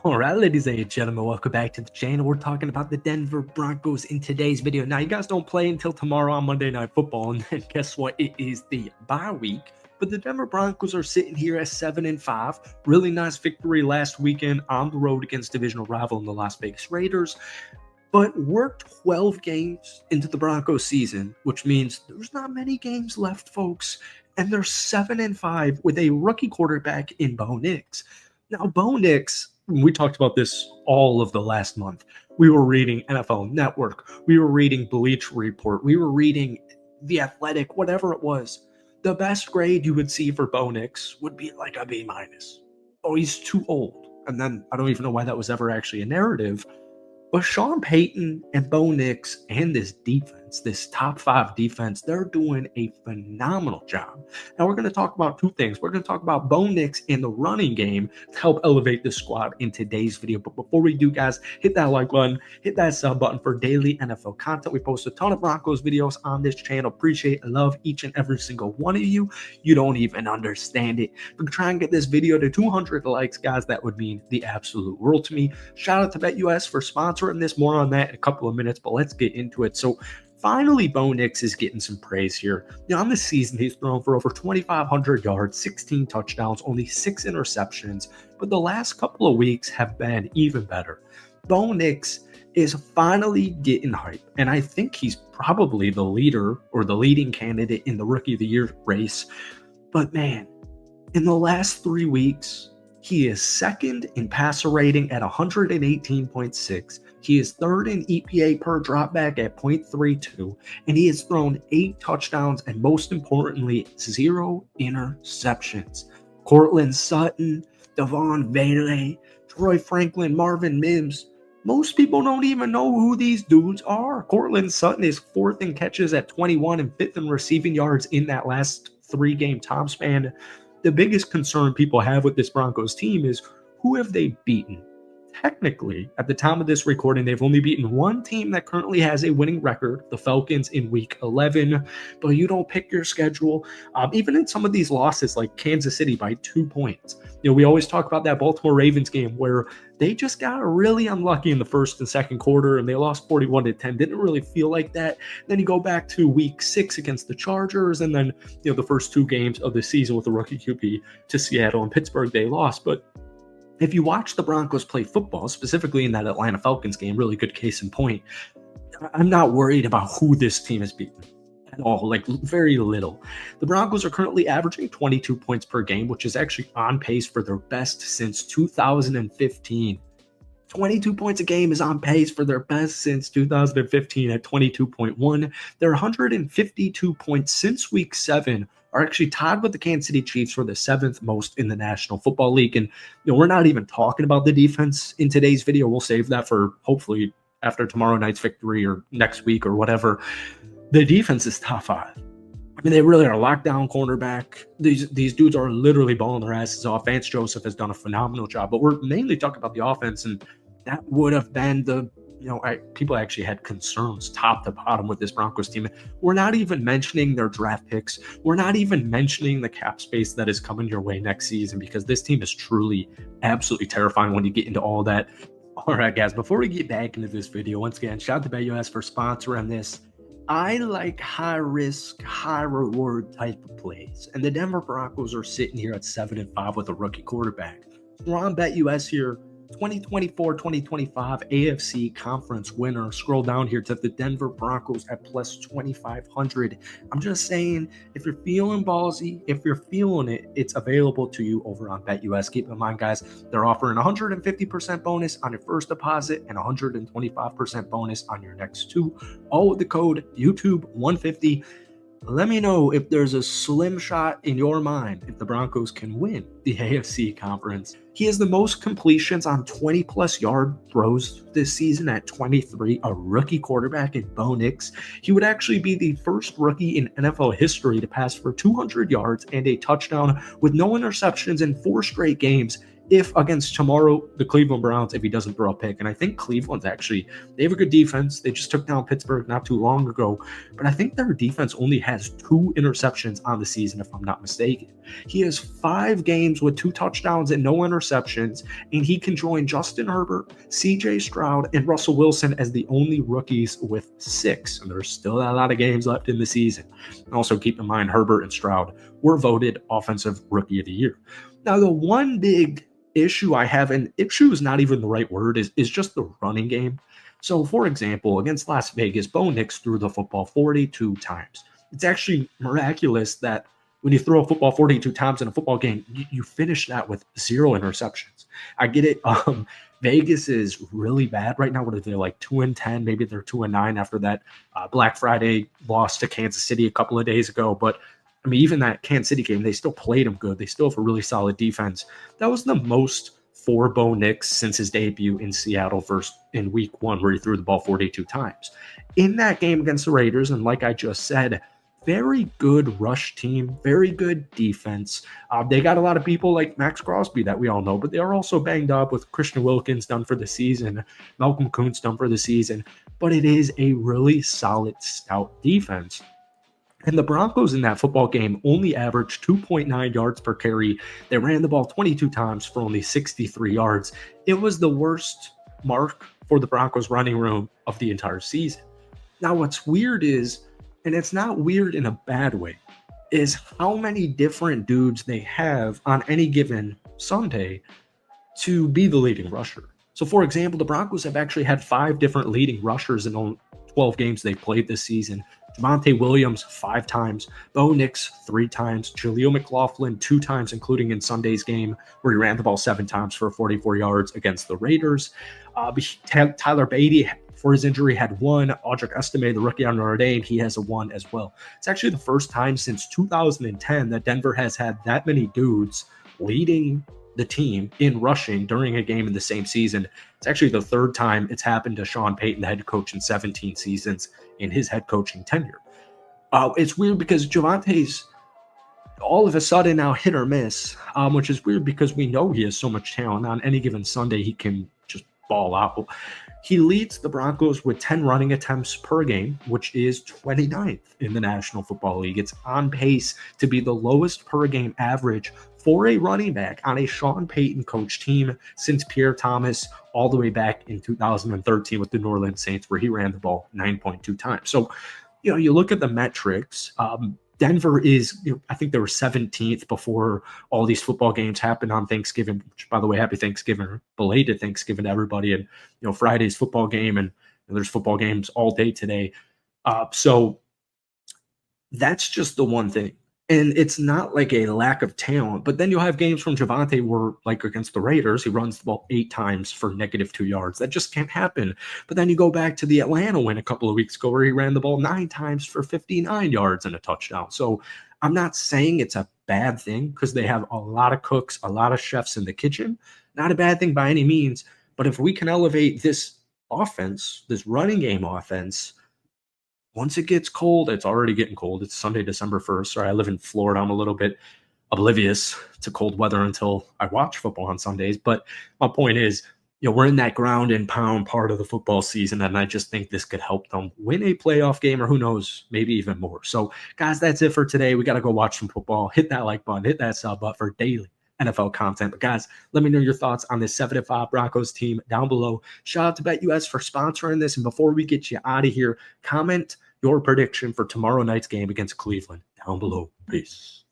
All right, ladies and gentlemen, welcome back to the channel. We're talking about the Denver Broncos in today's video. Now, you guys don't play until tomorrow on Monday Night Football, and then guess what? It is the bye week. But the Denver Broncos are sitting here at 7-5. Really nice victory last weekend on the road against divisional rival in the Las Vegas Raiders. But we're 12 games into the Broncos season, which means there's not many games left, folks. And they're 7-5 with a rookie quarterback in Bo Nix. Now, Bo Nix, we talked about this all of the last month. We were reading NFL Network. We were reading Bleacher Report. We were reading The Athletic, whatever it was. The best grade you would see for Bo Nix would be like a B-. Oh, he's too old. And then I don't even know why that was ever actually a narrative. But Sean Payton and Bo Nix and this defense, this top 5 defense, they're doing a phenomenal job. Now, we're going to talk about two things. We're going to talk about Bo Nix and the running game to help elevate this squad in today's video. But before we do, guys, hit that like button, hit that sub button for daily NFL content. We post a ton of Broncos videos on this channel. Appreciate and love each and every single one of you. You don't even understand it. If we can try and get this video to 200 likes, guys, that would mean the absolute world to me. Shout out to BetUs for sponsoring this. More on that in a couple of minutes, but let's get into it. So finally, Bo Nix is getting some praise here. Now, on the season, he's thrown for over 2,500 yards, 16 touchdowns, only 6 interceptions, but the last couple of weeks have been even better. Bo Nix is finally getting hype, and I think he's probably the leader or the leading candidate in the Rookie of the Year race. But man, in the last 3 weeks, he is second in passer rating at 118.6. He is third in EPA per dropback at 0.32, and he has thrown 8 touchdowns and, most importantly, 0 interceptions. Cortland Sutton, Devon Vele, Troy Franklin, Marvin Mims. Most people don't even know who these dudes are. Cortland Sutton is 4th in catches at 21 and 5th in receiving yards in that last 3-game time span. The biggest concern people have with this Broncos team is, who have they beaten? Technically, at the time of this recording, they've only beaten one team that currently has a winning record, the Falcons, in Week 11. But you don't pick your schedule. Even in some of these losses, like Kansas City by 2 points. You know, we always talk about that Baltimore Ravens game where they just got really unlucky in the first and second quarter, and they lost 41-10. Didn't really feel like that. Then you go back to Week 6 against the Chargers, and then the first 2 games of the season with the rookie QB to Seattle and Pittsburgh, they lost. But if you watch the Broncos play football, specifically in that Atlanta Falcons game, really good case in point, I'm not worried about who this team has beaten at all, like very little. The Broncos are currently averaging 22 points per game, which is actually on pace for their best since 2015. 22 points a game is on pace for their best since 2015 at 22.1. They're 152 points since Week 7, are actually tied with the Kansas City Chiefs for the 7th most in the National Football League. And we're not even talking about the defense in today's video. We'll save that for hopefully after tomorrow night's victory or next week or whatever. The defense is top 5. I mean, they really are lockdown cornerback. These dudes are literally balling their asses off. Vance Joseph has done a phenomenal job, but we're mainly talking about the offense, and that would have been the people actually had concerns top to bottom with this Broncos team. We're not even mentioning their draft picks. We're not even mentioning the cap space that is coming your way next season, because this team is truly absolutely terrifying when you get into all that. All right, guys, before we get back into this video, once again, shout out to BetUs for sponsoring this. I like high risk, high reward type of plays, and the Denver Broncos are sitting here at 7-5 with a rookie quarterback. We're on BetUs here. 2024-2025 AFC Conference winner. Scroll down here to the Denver Broncos at plus 2,500. I'm just saying, if you're feeling ballsy, if you're feeling it, it's available to you over on BetUs. Keep in mind, guys, they're offering 150% bonus on your first deposit and 125% bonus on your next 2. All with the code YouTube150. Let me know if there's a slim shot in your mind if the Broncos can win the AFC Conference. He has the most completions on 20-plus yard throws this season at 23, a rookie quarterback in Bo Nix. He would actually be the first rookie in NFL history to pass for 200 yards and a touchdown with no interceptions in 4 straight games if against tomorrow, the Cleveland Browns, if he doesn't throw a pick. And I think Cleveland's actually, they have a good defense. They just took down Pittsburgh not too long ago, but I think their defense only has 2 interceptions on the season, if I'm not mistaken. He has 5 games with 2 touchdowns and no interceptions, and he can join Justin Herbert, CJ Stroud, and Russell Wilson as the only rookies with 6. And there's still a lot of games left in the season. And also keep in mind, Herbert and Stroud were voted Offensive Rookie of the Year. Now, the one big issue I have, and issue is not even the right word, is just the running game. So, for example, against Las Vegas, Bo Nix threw the football 42 times. It's actually miraculous that when you throw a football 42 times in a football game, you finish that with 0 interceptions. I get it. Vegas is really bad right now. What are they, like 2-10? Maybe they're 2-9 after that Black Friday loss to Kansas City a couple of days ago. But I mean, even that Kansas City game, they still played them good. They still have a really solid defense. That was the most for Bo Nix since his debut in Seattle first in week 1, where he threw the ball 42 times. In that game against the Raiders, and like I just said, very good rush team, very good defense. They got a lot of people like Max Crosby that we all know, but they are also banged up with Christian Wilkins done for the season, Malcolm Kuntz done for the season. But it is a really solid, stout defense. And the Broncos in that football game only averaged 2.9 yards per carry. They ran the ball 22 times for only 63 yards. It was the worst mark for the Broncos running room of the entire season. Now, what's weird is, and it's not weird in a bad way, is how many different dudes they have on any given Sunday to be the leading rusher. So, for example, the Broncos have actually had 5 different leading rushers in all 12 games they've played this season. Javonte Williams 5 times, Bo Nix 3 times, Jaleel McLaughlin 2 times, including in Sunday's game where he ran the ball 7 times for 44 yards against the Raiders. Tyler Beatty, for his injury, had 1. Audric Estime, the rookie on Notre Dame, he has a 1 as well. It's actually the first time since 2010 that Denver has had that many dudes leading the team in rushing during a game in the same season. It's actually the 3rd time it's happened to Sean Payton, the head coach, in 17 seasons in his head coaching tenure. It's weird because Javante's all of a sudden now hit or miss, which is weird because we know he has so much talent. On any given Sunday, he can just ball out. He leads the Broncos with 10 running attempts per game, which is 29th in the National Football League. It's on pace to be the lowest per game average for a running back on a Sean Payton coach team since Pierre Thomas all the way back in 2013 with the New Orleans Saints, where he ran the ball 9.2 times. So, you look at the metrics. Denver is, I think they were 17th before all these football games happened on Thanksgiving, which, by the way, happy Thanksgiving, belated Thanksgiving to everybody. And, Friday's football game, and there's football games all day today. So that's just the one thing. And it's not like a lack of talent, but then you'll have games from Javonte where, like against the Raiders, he runs the ball 8 times for -2 yards. That just can't happen. But then you go back to the Atlanta win a couple of weeks ago where he ran the ball 9 times for 59 yards and a touchdown. So I'm not saying it's a bad thing because they have a lot of cooks, a lot of chefs in the kitchen. Not a bad thing by any means. But if we can elevate this offense, this running game offense, once it gets cold, it's already getting cold. It's Sunday, December 1st. Sorry, I live in Florida. I'm a little bit oblivious to cold weather until I watch football on Sundays. But my point is, we're in that ground and pound part of the football season, and I just think this could help them win a playoff game, or who knows, maybe even more. So, guys, that's it for today. We got to go watch some football. Hit that like button, hit that sub button for daily NFL content. But guys, let me know your thoughts on this 7-5 Broncos team down below. Shout out to BetUs for sponsoring this. And before we get you out of here, comment your prediction for tomorrow night's game against Cleveland down below. Peace.